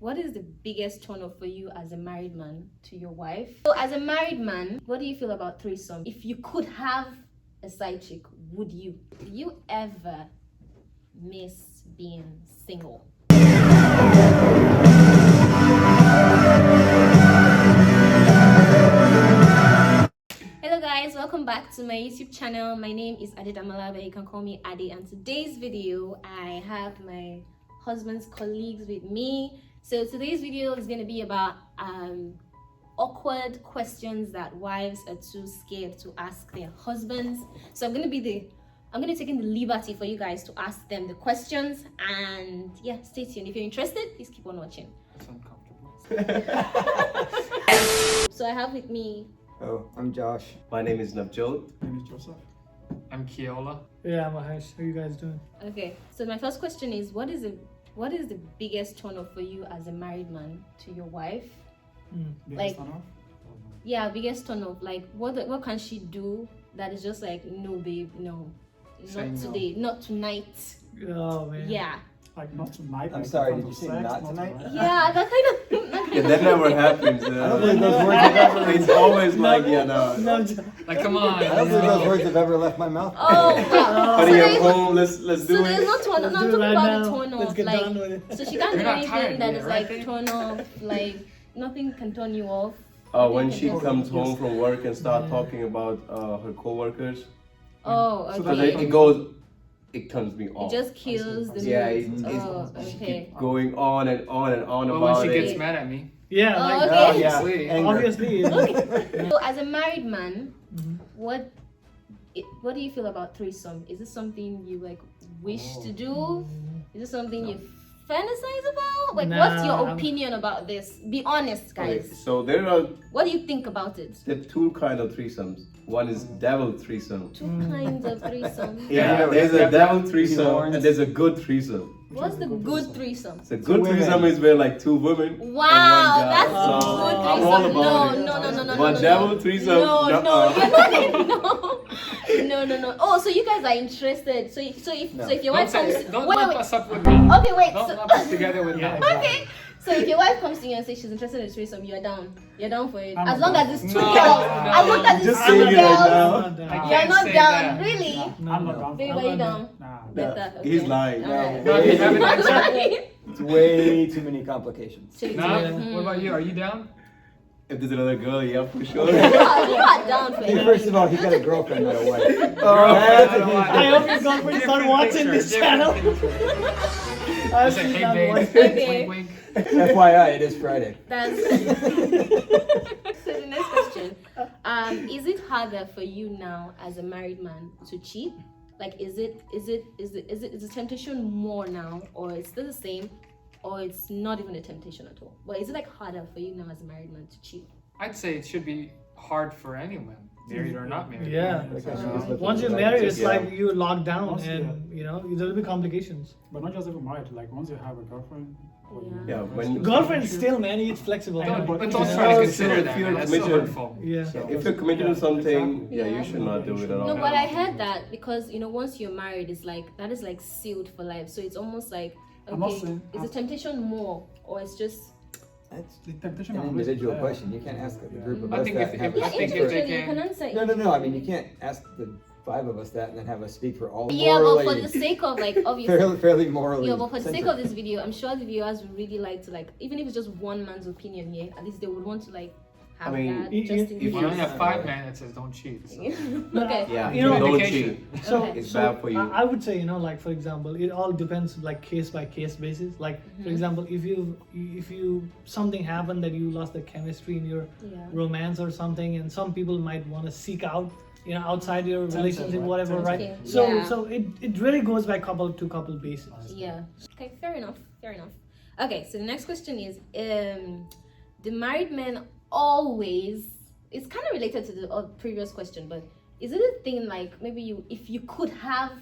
What is the biggest turn off for you as a married man to your wife? So as a married man, what do you feel about threesome? If you could have a side chick, would you? Do you ever miss being single? Hello guys, welcome back to my YouTube channel. My name is Adea, but you can call me Adi. And today's video, I have my husband's colleagues with me. So today's video is going to be about awkward questions that wives are too scared to ask their husbands. So I'm going to be taking the liberty for you guys to ask them the questions, and yeah, stay tuned. If you're interested, please keep on watching. It's uncomfortable. So I have with me. Oh, I'm Josh. My name is Navjot. My name is Joseph. I'm Keola. Yeah, Mahesh. How you guys doing? Okay, so my first question is, what is the biggest turn off for you as a married man to your wife? Biggest turn off? Yeah, biggest turn off. Like, what can she do that is just like, no, babe, no, Saying not no. today, not tonight. Oh man. Yeah, Like not tonight. I'm like sorry, in did front you of say sex, not tonight? yeah, that kind of. Yeah, that never happens. I don't believe those words have ever. It's always like, yeah, no. Like, come on. I don't believe those words have ever left my mouth. Oh, wow. But So you're there's- home, let's So do there's it. no turn. No, I'm Let's do talking it right about now. the turn Let's off. get Like, done with it. so she can't do You're not anything tired that yet, is right, like babe? turn off. Like, nothing can turn you off. When Nothing she can turn comes you off. home from work and start talking about her co-workers, Oh, So because okay. it turns me It off. just kills the Yeah, mood. it's Oh, she okay. keep going on and on and on Well, about when she it. gets mad at me. Yeah. Oh, Like, okay. yeah. Obviously. Anger. obviously. Okay. So as a married man, Mhm. what do you feel about threesome? Is this something you like wish to do? Mm-hmm. Is this something you fantasize about? Like, Nah, what's your I'm- opinion about this? Be honest, Okay, guys. so there are What do you think about it? two kind of threesomes. One is devil threesome. Two kinds of threesome. Yeah, there's a devil threesome and there's a good threesome. What's the good threesome? So good women. threesome is where like two women Wow, and one guy. that's So good I'm all threesome. about it. No. But devil threesome, No, nuh-uh. you're not. No. Oh, so you guys are interested. So if your wife comes, Don't wait, lump wait. us up with me. Okay, wait. Don't So, lump us together with Yeah, that. okay. So if your wife comes to you and says she's interested in a threesome, you're down. You're down for it. I'm As long down. as it's two No, girls. no. As long as it's Just two saying it right girls. now. I'm not I down. can't You're not say down, that. really? I'm not down. Babe, I'm are you not down? Nah. Better, okay. He's lying. Alright. No, you haven't answered. Alright. It's way too many complications. So- Nah, Mhm. what about you? Are you down? If there's another girl, yeah, for sure. You are down for Hey, it. first of all, he's got a girlfriend, not a wife. I don't know why. I hope your girlfriend start watching this channel. I say, hey babe. Okay. Wink, wink. FYI, it is Friday. That's so the next question. Is it harder for you now as a married man to cheat? Like, is the temptation more now, or it's still the same, or it's not even a temptation at all? But is it like harder for you now as a married man to cheat? I'd say it should be hard for anyone, married or not married. Yeah. Once you're married, it's like you're locked down, Once- and there'll be complications. But not just even married, like once you have a girlfriend. or you- Yeah, when- Girlfriend still, man, it's flexible. Don't, but Yeah. don't Yeah. try to So consider if that, you're man. That's so committed- hurtful. Yeah. So, If you're committed to something, Yeah. you should not do it at all. No, but I heard that because once you're married, it's like that is like sealed for life. So it's almost like, I'm not okay, saying- is the temptation more, or it's just That's The temptation an always individual there. question. You can't ask the group of I us think that. if- and have if- us I think speak if for- they individually, you can answer it. No. I mean, you can't ask the five of us that and then have us speak for all. Yeah, but morally, for the sake of like obviously. fairly morally. Yeah, but for the sake centered. of this video, I'm sure the viewers would really like to even if it's just one man's opinion here, at least they would want to have I mean, that you- just in if you only case. have 5 men, it says don't cheat. So. Okay. Yeah, You know- don't Indication. cheat. So, Okay. It's bad for you. I would say, like for example, it all depends like case by case basis. Like for example, if you something happened that you lost the chemistry in your Yeah. romance or something, and some people might want to seek out, outside your relationship, right? whatever, right? Okay, So yeah. so it really goes by couple to couple basis. Yeah. Okay, fair enough. Okay, so the next question is the married men always, it's kind of related to the previous question, but is it a thing like maybe if you could have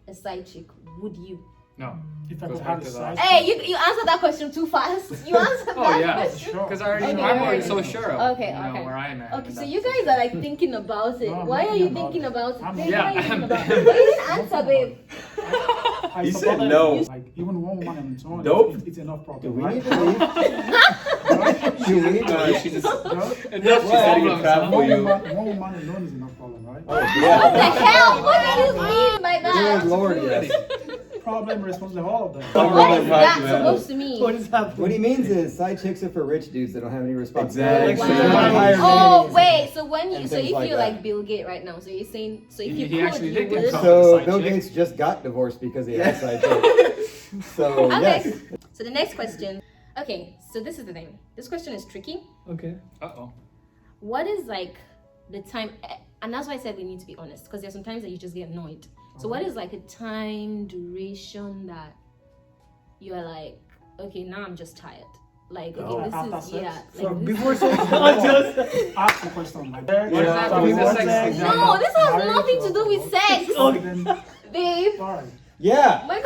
a side chick, would you? No. If I Goes could back have a to side that. Hey, you answered that question too fast. You answered Oh that yeah, question. Sure. because Okay, I'm okay. already so sure of Okay, you know, okay. where I'm at. Okay, and so that's- you guys are like thinking about it. No, I'm Why not are you thinking thinking about about it? I'm Babe, not- why are you Yeah, thinking I'm- about it? But you didn't answer, babe. I He support said that no. Like even one woman on its own, Nope. it's enough Do problem. we right? need to leave? Do we need to No, leave? she just Right? Enough she's setting a problems, trap huh? for you. One woman alone is enough problem, right? Oh, What the yeah. hell? What do you mean by Good that? Lord, yes. Problem responsible all of them. What is Right, that you supposed to What mean? is happening? What he means is side chicks are for rich dudes that don't have any responsibility. Exactly. So they're not Wow. hired Oh nannies. wait, so when you and so things if like you're that. like Bill Gates right now, so you're saying so if He you could, actually you did get would. caught. So Side Bill chick. Gates just got divorced because he had a side chick. So Okay. yes. So the next question. Okay, so this is the thing. This question is tricky. Okay. Uh-oh. What is like the time? And that's why I said we need to be honest, because there's sometimes that you just get annoyed. So what is like a time duration that you're like, okay, now I'm just tired. Like, okay, Oh. After this is sex? yeah. So Like, this before is- sex, not just. Ask the question like What does that So have to do with before sex? sex, Exactly. No, this has marriage nothing to or- do with sex, Okay, then babe. fine. Yeah. My,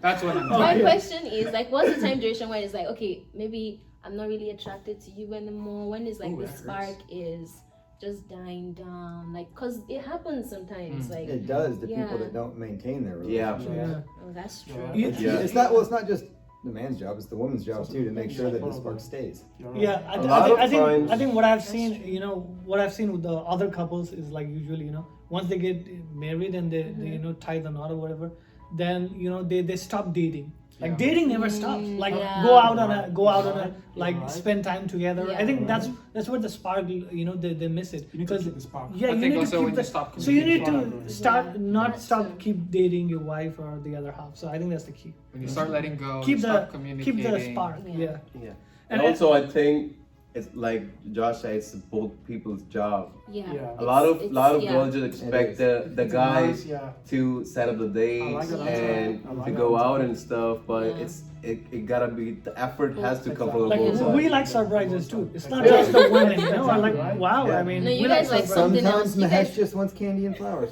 That's what I'm my talking question is like, what's the time duration where it's like, okay, maybe I'm not really attracted to you anymore. When is like Ooh, the that hurts. spark is just dying down, like, cause it happens sometimes. Like, It does to Yeah. people that don't maintain their Yeah. relationship. Yeah. oh, that's true. Yeah. It's, Yeah. it's not well. It's not just the man's job. It's the woman's job too to make sure that the spark stays. You're right. Yeah, A lot of I times- think what I've That's seen, true. you know, what I've seen with the other couples is like usually, you know, once they get married and they you know tie the knot or whatever, then you know they stop dating. Like Yeah. dating never stops. Like yeah. go out on a Right. like Right. spend time together. Yeah. I think that's where the spark, you know, they miss it. You need to keep the spark. Yeah, I you think need also to when keep you the, stop so you need communicating. to start Yeah, not that's stop true. keep dating your wife or the other half. So I think that's the key. When you start letting go, Keep you the start communicating. keep the spark. Yeah. Yeah. Yeah. And And also, I think it's like Josh said, it's both people's job. Yeah. Yeah. A lot of yeah. girls just expect is. the guys Yeah. to set up the dates like that and answer. I like to that go answer. out and stuff, but Yeah. it gotta be the effort has to come from Like both sides. we like surprises too. It's not Yeah. just the women, you know. I'm like, Right. wow. Yeah. I mean, No, you we guys like surprises. something Sometimes else. You Mahesh guys- just wants candy and flowers.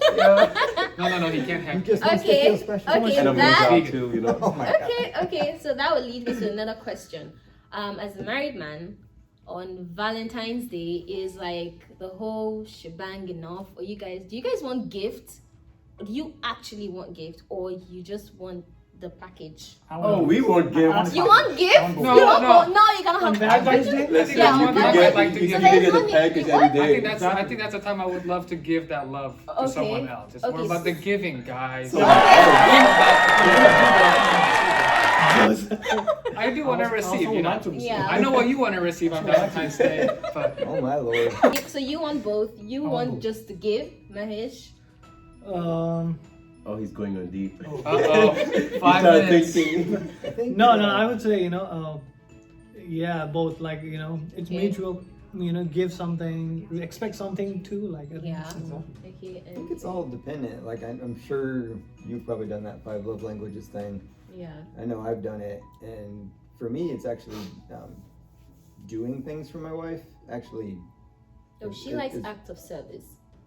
No, he can't He have. just wants to Okay, feel special. okay, And a that- job too, you know. Oh my god. Okay, so that would lead me to another question. As a married man, on Valentine's Day is like the whole shebang enough? Or do you guys want gifts? Do you actually want gift, or you just want the package? Oh, we won't give. You want gift? No, you don't no. want, no, you cannot On have Valentine's package. Day? Let's say Yeah, you on can Valentine's get Day. you So can there's get a only- package what? every I day. think that's a time I would love to give that love to Okay. someone else. It's more Okay. about the giving, guys. So- I do want to receive, you know. Yeah. I know what you want to receive on Valentine's Day, but Oh my lord. So you want both? You I want want both. just to give, Mahesh? Oh, he's going on deep. uh-oh, He 5 started minutes. thinking. I think, No, I would say, you know, yeah, both. Like, you know, it's Okay. mutual. You know, give something, expect something too. Like, I think Yeah. it's, Okay. I think it's all dependent. Like I'm sure you've probably done that 5 love languages thing. Yeah. I know I've done it, and for me, it's actually doing things for my wife. Actually, Oh, she It- likes it's- acts of service.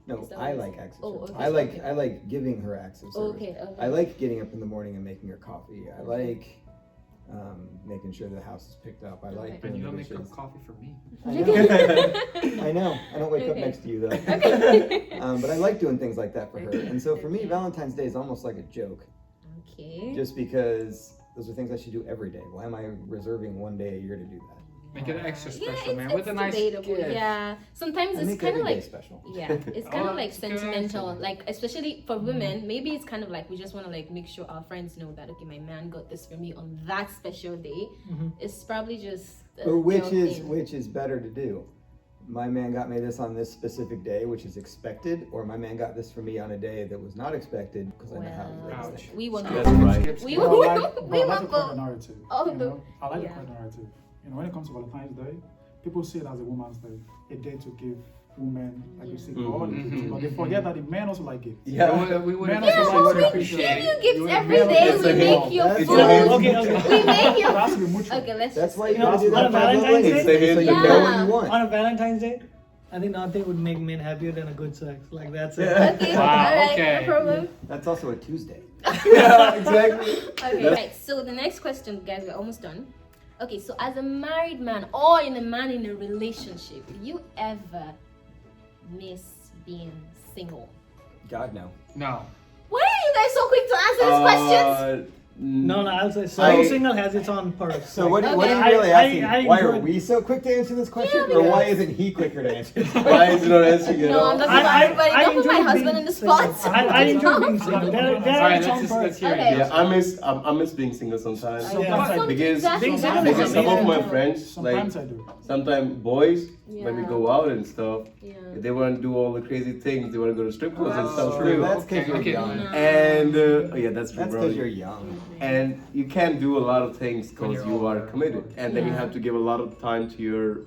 no, Is that I what like it's- acts of Oh, service. okay, I like okay. I like giving her acts of service. Okay. Okay. I like getting up in the morning and making her coffee. I like making sure the house is picked up. I like Okay. And doing you the don't make dishes. up coffee for me. I know. I know. I don't wake up Okay. next to you though. Okay. But I like doing things like that for her. And so for me, Okay. Valentine's Day is almost like a joke, Okay. just because those are things I should do every day. Why am I reserving one day a year to do that? Make it extra Yeah, special, man. it's With a nice debatable. gift. Yeah. Sometimes I it's make kind every of day like special. yeah, it's kind Oh, of like that's good sentimental. answer. Like especially for women, maybe it's kind of like we just want to like make sure our friends know that okay, my man got this for me on that special day. Mhm. It's probably just a Or which girl is thing. which is better to do? My man got me this on this specific day, which is expected, or my man got this for me on a day that was not expected because I know how he Well, likes it. we want That's both. right. We But I like, we but I like want the both. queer narrative. Oh, you the- know? I like yeah. the queer narrative. You know, when it comes to Valentine's Day, people see it as a woman's day, a day to give women, like you say, Yeah. all the Mhm. gifts. But they forget that the men also like gifts. Yeah. We would Man, Yeah, also but like we to give appreciate you gifts You- every man, day. it's We a make hint. your That's food. right. Okay. We make It your. has to be mutual. Okay, let's. That's just- why you You gotta know, do that on five love Valentine's languages, Day- so you Yeah. know what you want. On a Valentine's Day, I think nothing would make men happier than a good sex. Like that's it. Yeah. Okay, Wow, alright, okay. no problem. That's also a Tuesday. Yeah, exactly. Okay, right. So the next question, guys, we're almost done. Okay, so as a married man or in a relationship, do you ever miss being single? God, no. No. Why are you guys so quick to answer these questions? No, I'll say I- single has its own perks. So what are you Okay. really I- asking? I Why are enjoyed- we so quick to answer this question? Yeah, or why because- isn't he quicker to answer this? Why is it not answering at No, all? I'm not putting everybody. Don't put my enjoy husband being in the single. spot. I enjoy being single. There All are right, some let's perks. hear Okay. it. Yeah, I miss being single sometimes. Okay, Yeah. some- Because- exactly, because that's Because some of my amazing. friends, Sometimes like I do. sometimes boys, when we Yeah. go out and stuff, Yeah. they want to do all the crazy things. They want to go to strip clubs and Oh, stuff true. too. That's because Okay, you're okay. young. No. And yeah, that's true, That's bro. because you're young. And you can't do a lot of things When because you're you are older. committed, and then you Yeah. have to give a lot of time to your.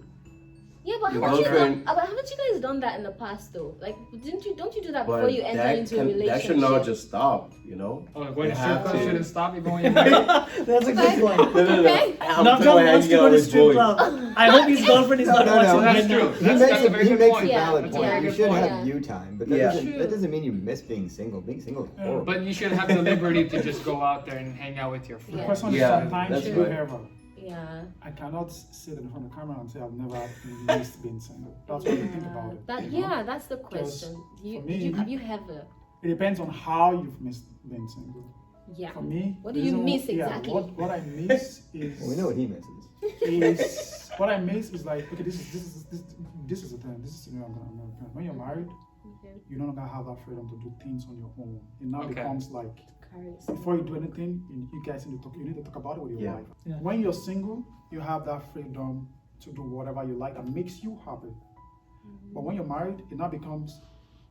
Yeah, but Your haven't you done? girlfriend- But haven't you guys done that in the past though? Like, don't you do that before But you enter that into a relationship? that should not just stop, you know. Oh, like when You the have strip club to. shouldn't stop even when you're married. That's a Okay. good point. No. Okay. I'm Not talking John about wants to hanging go out to with strip boys. club. I hope his girlfriend is not No, watching no, right that's now. true. He That's makes a very he good makes point. a Yeah, valid that's a point. very You good should point. have you time, but Yeah. that doesn't mean you miss being single. Being single is horrible. But you should have the liberty to just go out there and hang out with your The friends. question is Yeah, sometimes that's you right. ever. Yeah. I cannot sit in front of the camera and say I've never missed being single. That's what I think about it. That you know? yeah, that's the question. You, for me- have you ever? It depends on how you've missed being single. Yeah. For me, What do the you reason- miss yeah, exactly? what I miss is Well, we know what he misses. is what I miss is like okay, this is the thing. This is the thing I'm gonna. When you're married, Okay. you no longer have that freedom to do things on your own. It now Okay. becomes like Curious. before you do anything, you guys need to talk. You need to talk about it with your Yeah. wife. Yeah. When you're single, you have that freedom to do whatever you like that makes you happy. But when you're married, it now becomes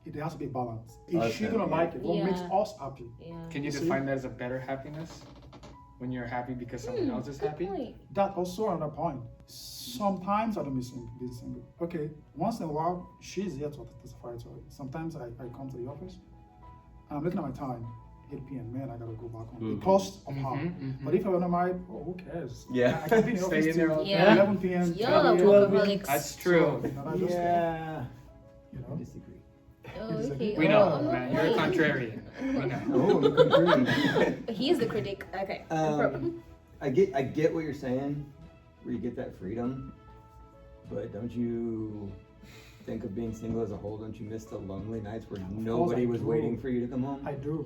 it has to be balanced. Is she Okay, gonna yeah. like it? What makes Yeah. us happy? Yeah. Can you See? define that as a better happiness? When you're happy because someone else is Good happy? point. That also another point. Sometimes I don't miss being single. Okay, once in a while, she's here to testify to it. Sometimes I come to the office and I'm looking at my time, 8 p.m. Man, I gotta go back home because of her. Mhm. But if I were not married, oh, who cares? Yeah. I can be in the Stay office in there till all day. Yeah. 11 p.m. You're 12 a p.m. workaholic. That's true. You know, I just, Yeah, you I know. disagree. Oh, okay. We know, Oh, man. You're a okay. contrarian. We know. Oh, look at He is the critic. Okay. I get what you're saying, where you get that freedom, but don't you think of being single as a whole? Don't you miss the lonely nights where nobody was do. waiting for you to come home? I do.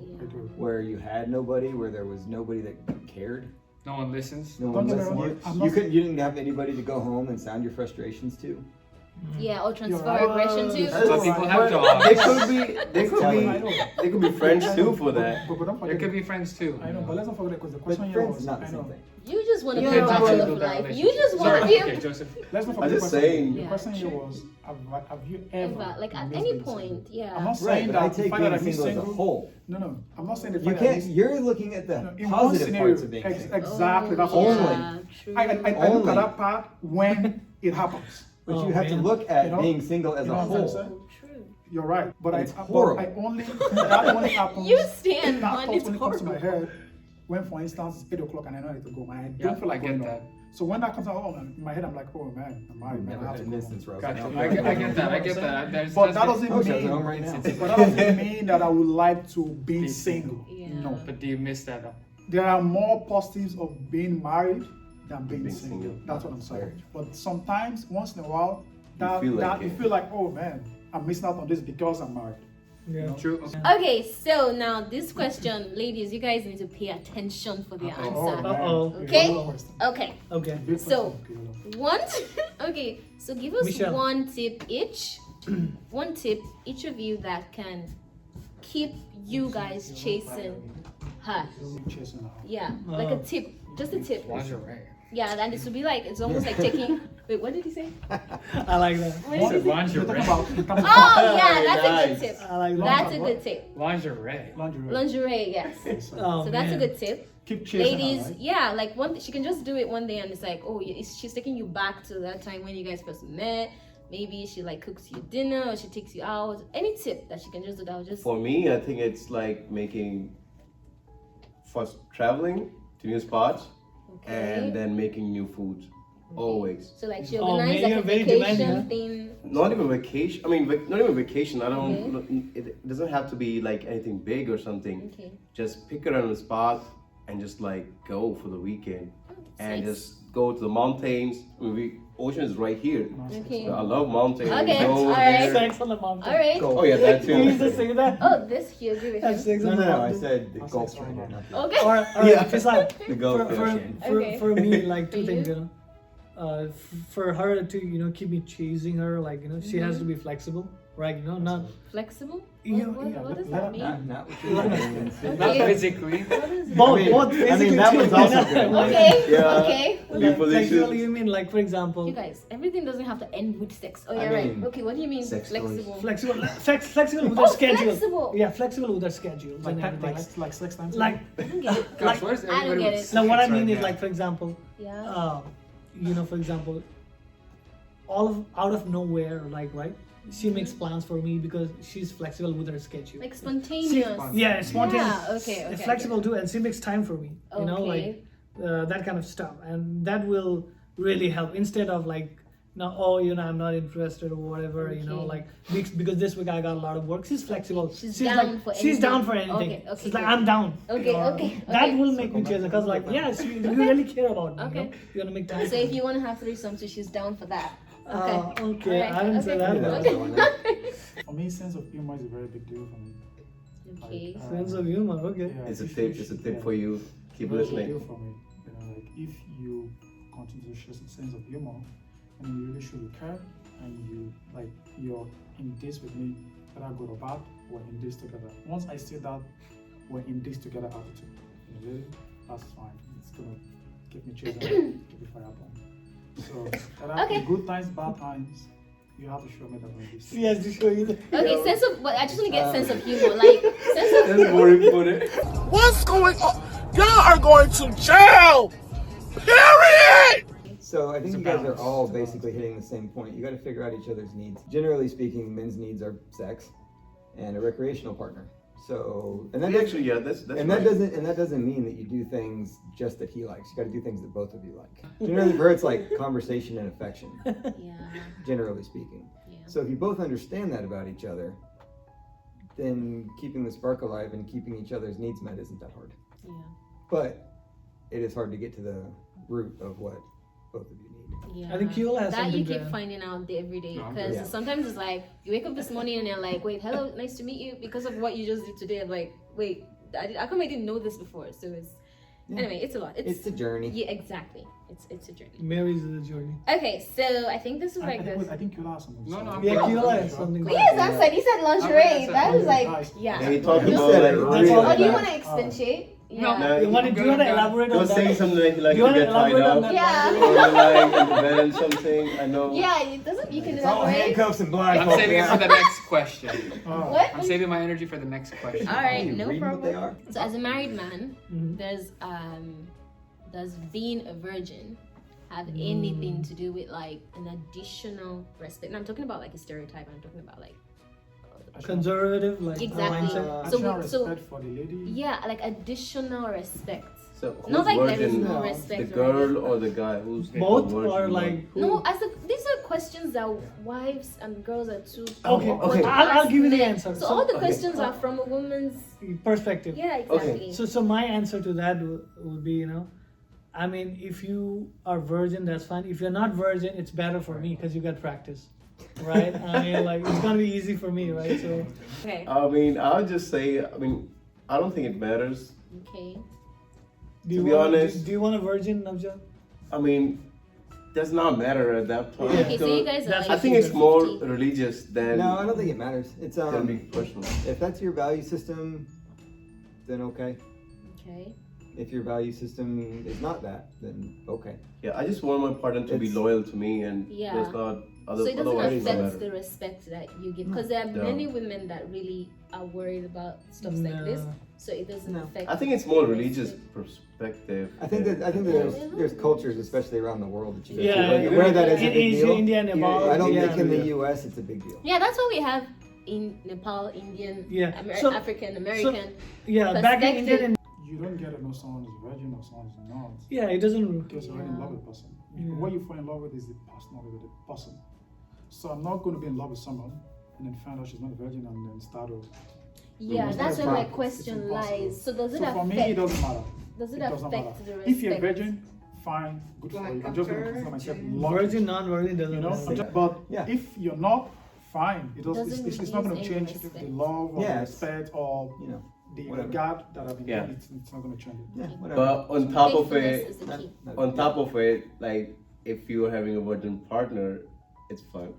Where you had nobody, where there was nobody that cared, No one listens. no one Don't get me listened. wrong, You, I'm you not- couldn't, you didn't have anybody to go home and sound your frustrations to. Yeah, or transfer right. aggression too. That's Some all people right. have They jobs. could be I know. they could be friends too for that. But don't There forget, could be friends too. I know, but let's not forget because the But question here friends was, is not the I same know. thing. You just want to be Depends a on how you bachelor build of that life. You relationship. just want to Sorry, be okay, Joseph. Let's not I'm forget the just question. saying. The Yeah, question here true. was, have you ever Ever, like at missed any being point, single? yeah. I'm not Right, saying but I that the take fact that I being miss single as a single. whole. No, I'm not saying the You fact that I can't. miss. You're looking at the No, in one positive scenario, parts of being single. exactly. That's Oh, what I'm Only. saying. yeah, true. I look at Only. that part when it happens. But Oh, you have to man. look at You know- being single as you a know what I'm whole. saying? Oh, true. You're right, but It's I horrible. only that only happens. You stand that on thought it's when it comes to my horrible. head. When, for instance, it's 8 o'clock and I know I need to go, man, I Yeah, don't feel like I get going that. out. So when that comes out, oh, man, in my head, I'm like, oh man, I'm married, man, Never I have had to an go instance home. where I was Gotcha. like, I get that. I get that. There's, But that there's- doesn't Oh, she's at home mean. right now. But that doesn't mean that I would like to be Be single. Yeah. No. But do you miss that though? There are more positives of being married than being Being single. single. That's what I'm saying. Very true. But sometimes, once in a while, that feel like you it. feel like, oh man, I'm missing out on this because I'm married. Yeah. True. Okay, so now this question, ladies, you guys need to pay attention for the Uh-oh. answer. man. Uh-oh. Okay. Good question. Okay, Okay. Good So- question. one. Okay, so give us Michelle. one tip each. One tip each of you that can keep you guys chasing her. Chasing her. Yeah, like a tip, just a tip. Lingerie. Yeah, and this would be like it's almost like taking. Wait, what did he say? I like that. What He did he said say? You're talking lingerie. about in terms of Oh yeah, that's a Nice. good tip. I like that. That's a good tip. Lingerie. lingerie. Lingerie, yes. Oh, So that's a man. good tip. Keep chasing Ladies, her, right? yeah, like one she can just do it one day and it's like, oh, she's taking you back to that time when you guys first met. Maybe she like cooks you dinner or she takes you out. Any tip that she can just do that will just For me, I think it's like making first traveling to new spots okay. and then making new foods. always. So like she Oh, organized man, like a you're very vacation demanding, thing. Not even vacation. I mean, not even vacation. I don't. Okay. It doesn't have to be like anything big or something. Okay. Just pick a random spot and just like go for the weekend and Nice. just go to the mountains. I mean, ocean is right here. Okay. I love mountains. Okay, Go alright. there. Sex on the mountain. All right. Go. Oh yeah, that You used to too. say that. Oh, this you agree with Have him. sex No, on no, the no. I mountain. said the I'll Gulf say right here, sorry. not the Okay. All right, Yeah. Faisal, The Gulf for, Ocean. Okay. for me, like two For things, you? you know. For her to keep me chasing her, like she has to be flexible, right? Not Flexible? You- What does that mean? Not what you're saying. Not Okay. physically. What is it? both, I mean- both I mean, physically that too, one's you also know? good. Okay. Yeah. Okay. New Like, positions. flexible, you mean like, for example, You guys, everything doesn't have to end with sex. Oh, I yeah, right. mean, Okay, what do you mean sex toys. flexible? flexible with Oh, her schedule. flexible. Yeah, flexible with her schedule Like and everything. like 6 times. Like, I don't get it. Gosh, where's I don't everybody get with it. now what I sex mean right is now? like, for example, Yeah. for example, out of nowhere, like, right? She makes plans for me because she's flexible with her schedule. Like spontaneous. Yeah, spontaneous. Yeah, okay, Flexible too, and she makes time for me. You know, like that kind of stuff, and that will really help. Instead of like, no, oh, I'm not interested or whatever. You know, Okay. like because this week I got a lot of work. She's flexible. She's like, down for she's down anything. for anything. Okay, okay, She's like, good. I'm down. Okay, Or, okay, That okay. will make me chase her because like, yes, you really care about me. Okay. You know? You wanna make time. So if you want to have threesome, so she's down for that. Okay. Okay, Alright, I didn't say okay. that. Yeah, but- that's the one. For me, sense of humor is a very big deal for me. Okay. Sense of humor. Okay. Yeah, It's a if tip. you It's a should- tip yeah. for you. Keep Very big listening. deal for me. You know, like if you continue to show some sense of humor and you really show you care and you're in this with me, whether good or bad, we're in this together. Once I see that we're in this together attitude, really, that's fine. It's gonna keep me chasing, keep me fire burn. So whether Okay. good times, bad times, you have to show me that we're in this. She has to show you the. Okay, sense of, but I just want to get sense of humor. Like, sense of That's more important. What's going on? Y'all are going to jail! Period! So I think It's a you guys are balance. all basically hitting the same point. You got to figure out each other's needs. Generally speaking, men's needs are sex and a recreational partner. So and that Actually, yeah, that's and right. that doesn't mean that you do things just that he likes. You got to do things that both of you like. Generally, for her, it's like conversation and affection. yeah. Generally speaking. Yeah. So if you both understand that about each other, then keeping the spark alive and keeping each other's needs met isn't that hard. Yeah. But it is hard to get to the root of what both of you need. Yeah. I think Kiola has that you something keep to add. finding out every day No, because yeah. sometimes it's like you wake up this morning and you're like, wait, hello, nice to meet you. Because of what you just did today, I'm like, wait, how come I didn't know this before? So it's anyway, it's a lot. It's a journey. Yeah, exactly. It's a journey. Mary's the journey. Okay, so I think this is I like think, this. I think you'll have something. to No, say. no, I'm Yeah, good. Kiola has something. He has answered. He said lingerie. I'm That was gonna like, yeah. And he talked You about said it like really all. Oh, do you bad. want to accentuate? No. Yeah. You want to I'm good. elaborate on Don't that? say something like you like Do you to want to get tied elaborate on up. that? Yeah. Or like in the bed and something. I know. Yeah, it doesn't. You can It's all elaborate. handcuffs and I'm blindfolds. saving it for the next question. Oh. What? I'm saving my energy for the next question. All right, You no reading what they problem. are? So as a married man, Mhm. does being a virgin have anything to do with like an additional respect? And I'm talking about like a stereotype. I'm talking about like Conservative, like Exactly. mindset. So Additional we- so- respect for the lady. yeah, like additional respect. So who's Not like there is virgin? no No. respect. The girl or the guy? Who's Both the virgin or one? like who? No, these are questions that wives and girls are too. Okay, okay. I'll give you the answer. So all the okay. questions are from a woman's. Perspective. Yeah, exactly. So my answer to that would be, I mean, if you are virgin, that's fine. If you're not virgin, it's better for me because you got practice, right? I mean, like it's gonna be easy for me, right? So Okay. I mean, I'll just say. I mean, I don't think it matters. Okay. do you be want honest- do you want a virgin, Navjot? I mean, does not matter at that point. Yeah. Okay, so you guys are That's- like I think it's more 50-50. religious than No, I don't think it matters. It's than being personal. if that's your value system, then okay. Okay. If your value system is not that, then okay. Yeah, I just want my partner to be It's- loyal to me, and Yeah. there's not So it doesn't otherwise it doesn't affect matter. the respect that you give because there are No. many women that really are worried about stuff like this. No. So it doesn't No. affect. I think it's more the religious respect. perspective. I think that there's cultures, especially around the world, that you Yeah, like, where that is a in big Asia, deal. India, Nepal, I don't yeah. think in the Yeah. U.S. it's a big deal. Yeah, that's what we have in Nepal, Indian, Yeah. So- African, American. Yeah, back in India, Perspective. You don't get to know someone is virgin or someone is not. yeah, it doesn't. Because you're already in love with the person. What you fall in love with is the personality of the person. So I'm not going to be in love with someone and then find out she's not a virgin and then start over. Yeah, It's that's not where my possible. question It's impossible. lies. So does it So affect? for me, it doesn't matter. Does it doesn't affect matter. the respect? If you're a virgin, fine, good for you. I'm just going to consider myself lucky. Virgin, non-virgin doesn't You know, matter. but Yeah. if you're not, fine. Doesn't It's not going to reduce change any the respect. love or Yeah, the it's- respect or You know, the whatever. regard that I've been Yeah. given. It's not going to change it. yeah, whatever. But on top of Faithfulness it, is the Not- key. not- on top of it, like if you are having a virgin partner, it's fun.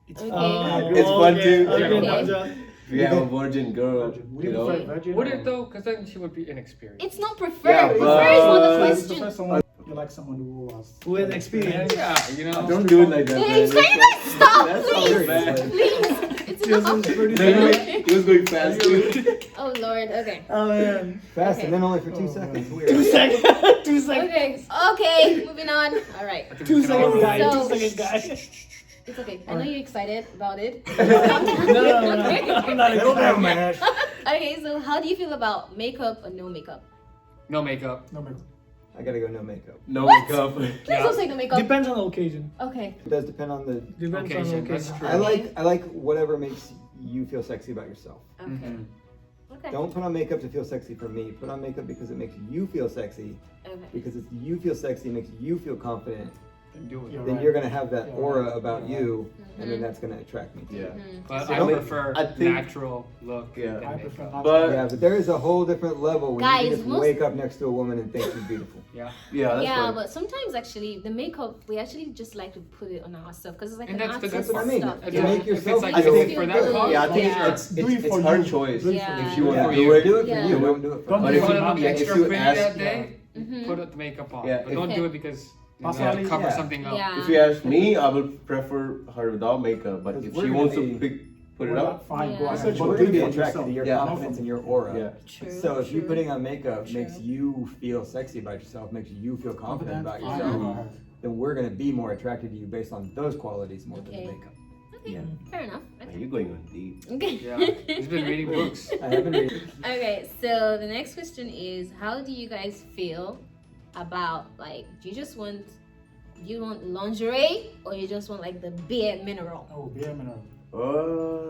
It's Okay. fine. It's fun too. Okay, Okay. now, John. If you have a virgin girl, Virgin. Would you you know, prefer virgin? Would or- it though? Because then she would be inexperienced. It's not preferred. Yeah, Preferred is not the but- You question. prefer someone, you like someone who has With experience. Yeah, you know. don't do it like that. Hey, man. say that! Stop, That please! sounds bad. Please! It's Yes, not. it's pretty No, sad. he was going fast too. Oh Lord, okay. Oh man. Fast Okay. and then only for 2 Oh, seconds. man. Weird. 2 seconds. 2 seconds. Okay, okay, moving on. Alright. I think 2 we can all seconds, guy. relate. So- 2 seconds, guy. It's okay. I know you're excited about it. No, I'm not Settle down, excited. man. Okay, so how do you feel about makeup or no makeup? No makeup. No makeup. I gotta go no makeup. No What? makeup. Please Yeah. don't say no makeup. Depends on the occasion. Okay. It does depend on the. Depends on the Occasion, that's occasion. true. I like whatever makes you feel sexy about yourself. Okay. Mhm. Okay. Don't put on makeup to feel sexy for me. Put on makeup because it makes you feel sexy. Okay. Because it's you feel sexy, makes you feel confident. Then do it. You're Then right. you're gonna have that Yeah, aura right. about Yeah, you, and then Mhm. that's gonna attract me. To Yeah. you. Mhm. But So I don't- prefer I think- natural look Yeah. than I prefer makeup. not But- Yeah, but there is a whole different level when Guys, you can just most- wake up next to a woman and think she's beautiful. Yeah. Yeah, that's Yeah, right. but sometimes actually the makeup we actually just like to put it on ourselves because it's like And an that's the good artist part. That's what I mean. stuff. If To it- make if yourself it's like feel feel good. for that cause, Yeah, I think Yeah. it's Do it for her you. choice. Do it for Yeah. If she wants Yeah. to do it, Do it for Yeah. you. Don't do it for Don't me. But But do if it you for want me. to yeah, if extra you pretty ask- that day, Mhm. put the makeup on. Yeah, But don't if- do it because you know, Personally, cover yeah. something up. Yeah. if you ask me, I would prefer her without makeup. But Because if we're she gonna wants be- to put it up, Fine, go Yeah. ahead. We're But gonna do be it for attracted to yourself. your Yeah. confidence and your aura. yeah. True. So if you true. putting on makeup True. makes you feel sexy about yourself, makes you feel confident about Fine, yourself, go ahead. then we're gonna be more attracted to you based on those qualities more than Okay. the makeup. Okay, Yeah. fair enough. Man, you're going on deep. Okay. Yeah. He's been reading books. I haven't read. Okay, so the next question is how do you guys feel about like do you want lingerie or you just want like the bare mineral? Oh, bare mineral.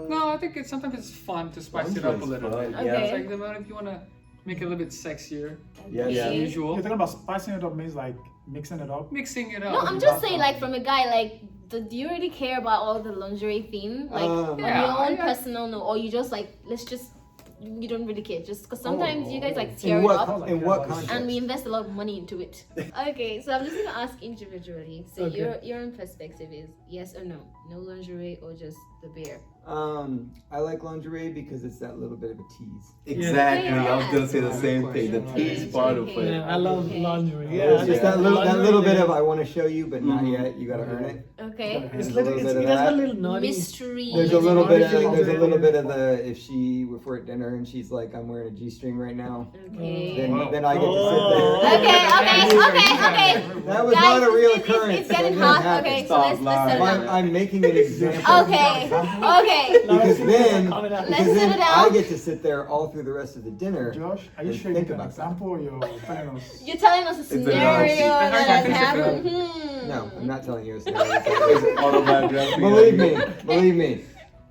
No, I think sometimes it's fun to spice it up a little bit. Okay. It's like if you want to make it a little bit sexier Yes. than Yeah. You're usual, talking about spicing it up means like mixing it up. mixing it up. No, I'm just saying like from a guy like do you really care about all the lingerie thing? Like on Yeah, your own yeah. personal note or you just like let's just you don't really care just because sometimes you guys like In tear it what, up in what And context? and we invest a lot of money into it. Okay, so I'm just gonna ask individually. So Okay. your own perspective is yes or no? No lingerie or just the bare? I like lingerie because it's that little bit of a tease. Exactly. I was gonna say the Yeah. same thing. The tease part of Okay. it. Yeah, I love Okay. lingerie. It's Yeah, just yeah. that little Lingerie, bit yeah. of I want to show you, but not Mhm. yet. You gotta earn it. Okay. Yeah. It's There's a little, little it's, bit it of has a that. little naughty. Mystery. There's a little bit of Lingerie. there's a little bit of the if we're at dinner and she's like I'm wearing a G-string right now, Okay. then Whoa. then I get to sit Oh. there. Okay. That was Guys, not a real it's occurrence. It's getting That didn't hot. happen. Okay, so Stop let's lying. settle I'm, down. I'm making an example. Okay. Okay. Because then, Coming out. Let's because then sit it out. I get to sit there all through the rest of the dinner. Josh, are you And sharing think an about example or you're telling us? You're telling us a a scenario lie. that has Okay. happened. No, I'm not telling you a scenario. It's autobiography. Believe me.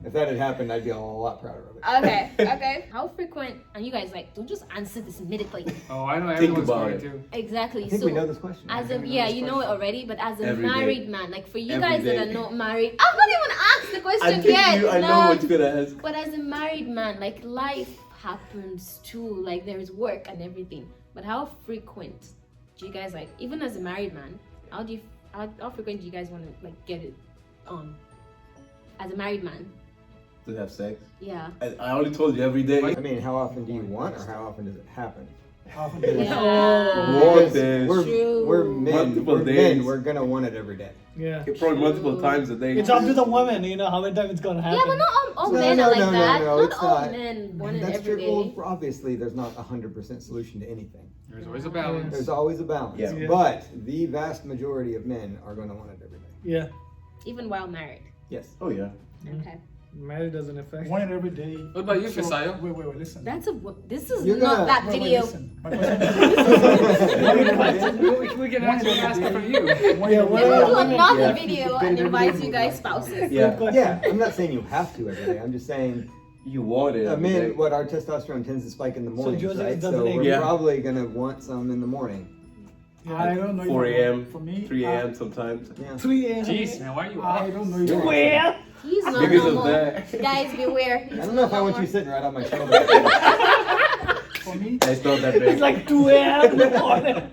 If that had happened, I'd be a lot prouder of it. Okay. Okay. How frequent? And you guys like don't just answer this immediately. Oh, I know Think everyone's about going it. to. Exactly. I think so we know this question. as a think we know yeah, this you know it question. already, but as a Every day. married man, like for you Every guys that day. are not married, I'm not even asked the I question think yet. I no. know what you're gonna ask. But as a married man, like life happens too. Like there's work and everything. But how frequent do you guys like? Even as a married man, how frequent do you guys want to like get it on? As a married man, To have sex. yeah. I only told you every day. I mean, how often do you want, or how often does it happen? Often Yeah. More Because than True. we're men. Multiple We're days. men. We're gonna want it every day. Yeah. probably multiple times a day. It's up to the woman, you know, how many times it's gonna happen. Yeah, but not all No, men no, are like no, no, that. no, not it's all not. men want it That's every true. day. Well, obviously, there's not a 100% solution to anything. There's always a balance. There's always a balance. Yeah. Yeah. But the vast majority of men are gonna want it every day. Yeah. Even while married. Yes. Oh yeah. Okay. Marriage doesn't affect. Want it every day. What about you, Fisayo? Wait, listen. That's a. This is You're not gonna- that Wait, video. listen. My question We can actually ask it from you. This is not Yeah. the video and invite you guys spouses. Yeah, Yeah, I'm not saying you have to every day. I'm just saying, you want it. men, what our testosterone tends to spike in the morning, Joseph right? doesn't So we're Yeah. probably gonna want some in the morning. I don't know. 4 a.m., For me, 3 a.m. sometimes. Yeah. 3 a.m. Jeez, man, why are you I up? don't know. Yeah. Well, He's not Because of normal. that. Guys, beware. He's I don't know if I not want you normal. sitting right on my shoulder. For me, It's not that big. it's like 2 a.m. in the morning.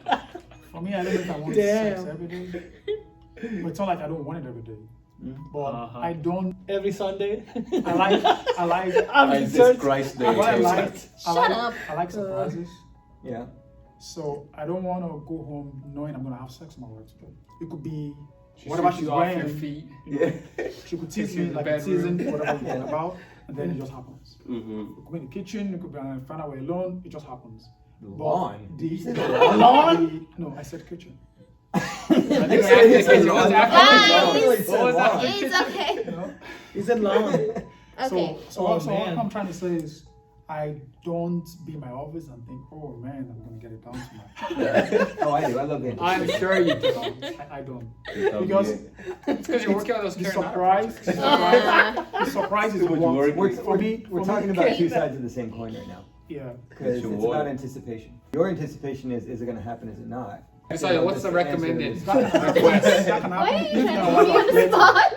for me, I don't know if I want Damn. sex every day. But it's not like I don't want it every day. But Uh-huh. I don't. Every Sunday. I like. I'm in Jesus church. Christ, What I Day. like. Shut up. I like surprises. Yeah. So I don't want to go home knowing I'm gonna have sex with my wife today. It could be She whatever shoots she's you off your wearing. feet. Yeah. She could tease Takes you me in the like bedroom. teasing whatever we're talking Yeah. about, and then it just happens. Mm-hmm. It could be in the kitchen. It could be on find out we're alone. It just happens. The But lawn. The, You said the- lawn? No, I said kitchen. I think after the kids, it was after the Guys! kids. What was after the It's kids? okay. You know. He said long. Okay. So Oh, so man. what I'm trying to say is, I don't be in my office and think, oh man, I'm gonna get it down tonight. Oh, I do. I love the I'm anticipation. sure you do. I don't. Because Because It's because you're working on those the Karen surprise, projects. the surprise is Too much what work. for me. We're for talking me, about two sides of the same coin right now. Yeah. Because It's it's your about war. anticipation. Your anticipation is it going to happen? Is it not? Fisayo, what's the recommended That can happen. That can Why are happen. you You trying know, to put me on the later spot?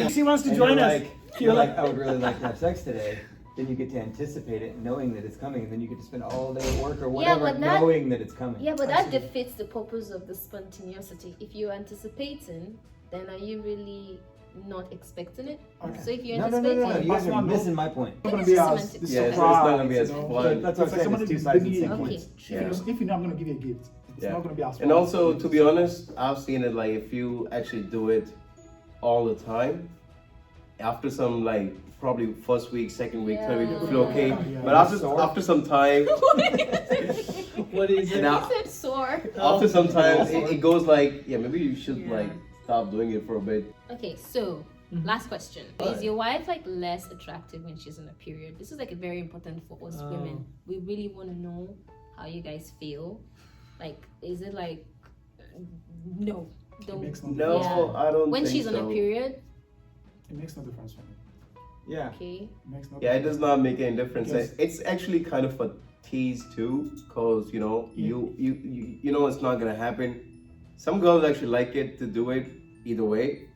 on- She wants to And join you're us. like, you're like, I would really like to have sex today. Then you get to anticipate it, knowing that it's coming, and then you get to spend all day at work or whatever, but that- knowing that it's coming. Yeah, but that defeats the purpose of the spontaneity. If you're anticipating, then are you really not expecting it? Okay. So if you're No, anticipating, you guys are That's not- missing my point. It's not gonna It's be just as semantics. the Yeah, it's surprise. not gonna be as you know? fun. That's what I'm It's like saying. somebody It's two sides of the bringing- same okay, coin. true. If you know I'm gonna give you a gift, it's Yeah. not gonna be as fun. And also, to be honest, I've seen it like if you actually do it all the time, after some like probably first week, second week, third week, you feel okay. Yeah. But after some time, What is it? Now- He said sore. after some time, it goes like, yeah, maybe you should Yeah. like stop doing it for a bit. Okay, so last question. Is your wife like less attractive when she's on a period? This is like very important for us women. We really want to know how you guys feel. Like, is it like no? It Don't. makes no No, difference. Yeah. I don't When think she's on so. a period, It makes no difference for me. Yeah. okay. It makes no Yeah, it difference. does not make any difference. Because- It's actually kind of a tease too, cause you know you know it's not gonna happen. Some girls actually like it to do it either way.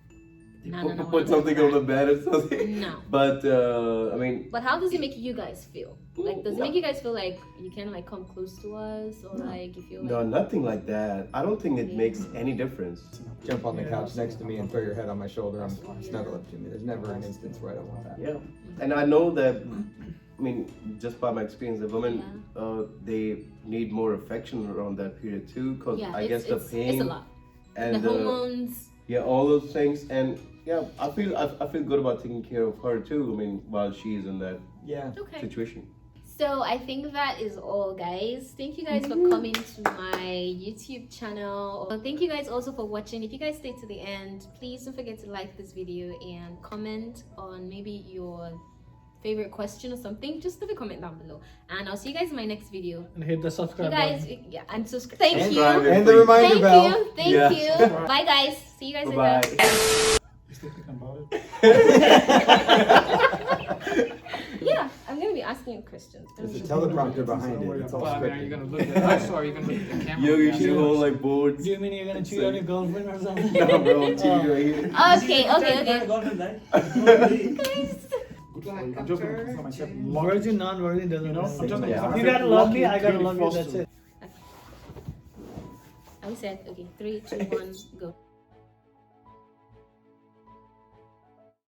They No, put, no, no, put no, something no. on the bed or something. No. But I mean, But how does it make you guys feel? Like, does it make you guys feel like you can like come close to us, or like you feel like no, nothing like that. I don't think it makes any difference. Jump on the Yeah. couch next to me and throw your head on my shoulder and snuggle up to me. There's never an instance where I don't want that. Yeah, and I know that. I mean, just by my experience, the women they need more affection around that period too, because yeah, I guess the pain it's a lot. and the hormones. yeah, all those things, and yeah, I feel good about taking care of her too. I mean, while she's in that Yeah. Okay. situation. So I think that is all, guys. Thank you guys for coming to my YouTube channel. Thank you guys also for watching. If you guys stay to the end, please don't forget to like this video and comment on maybe your favorite question or something. Just leave a comment down below, and I'll see you guys in my next video. And hit the You subscribe guys, button. yeah, and subscribe. Thank And you. And the reminder Thank bell. you. Thank Yeah. you. Bye, guys. See you guys Bye bye. later. You still thinking about it? Yeah, I'm gonna be asking you questions. There's a teleprompter behind it. It's all But I mean, are you scripted. gonna look at us or are you gonna look at the camera? Yo, you Yeah. should hold like boards. Do you mean you're gonna cheat on your girlfriend or something? No, bro, I'm cheating right here. Okay. Guys. Good for you. I'm just gonna consider myself lucky. Virgin, non-virgin doesn't You know, matter. I'm just gonna Yeah. consider You myself gotta love me, lucky I gotta to be love you, forced that's to. it. I said, okay, 3, 2, 1, go.